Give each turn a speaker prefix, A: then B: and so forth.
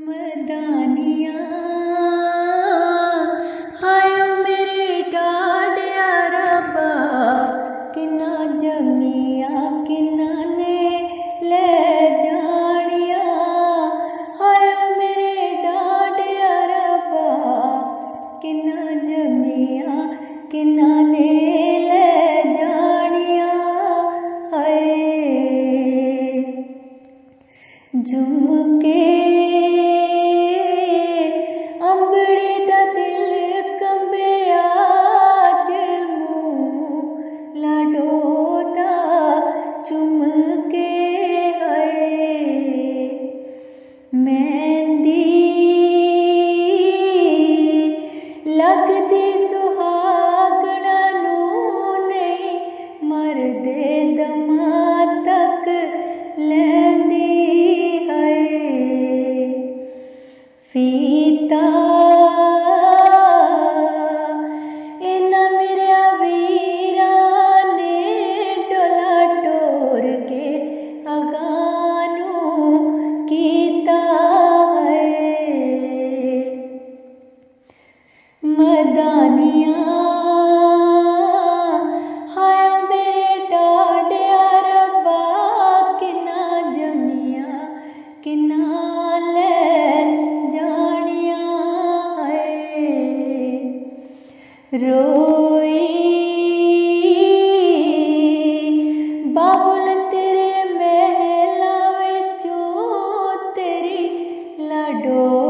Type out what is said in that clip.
A: मदानिया हाय मेरे डाडिया रब्बा किन्ना जमिया किन्ना ने ले जानिया हाय मेरे डाडिया रब्बा किन्ना जमिया किन्ना ने ले जानिया हाय झुमके मेहंदी लगदी सुहागना नूं नहीं मरदे दमा तक लैंदी है फीता इन्हां मेरे वीरां ने डोला टोर के अगानू कीता मदानिया हाय मेरे डाडिया रब्बा किन्ना जमिया किन्ना ले जानिया है रोई बाबुल तेरे महला विचों तेरी लाडो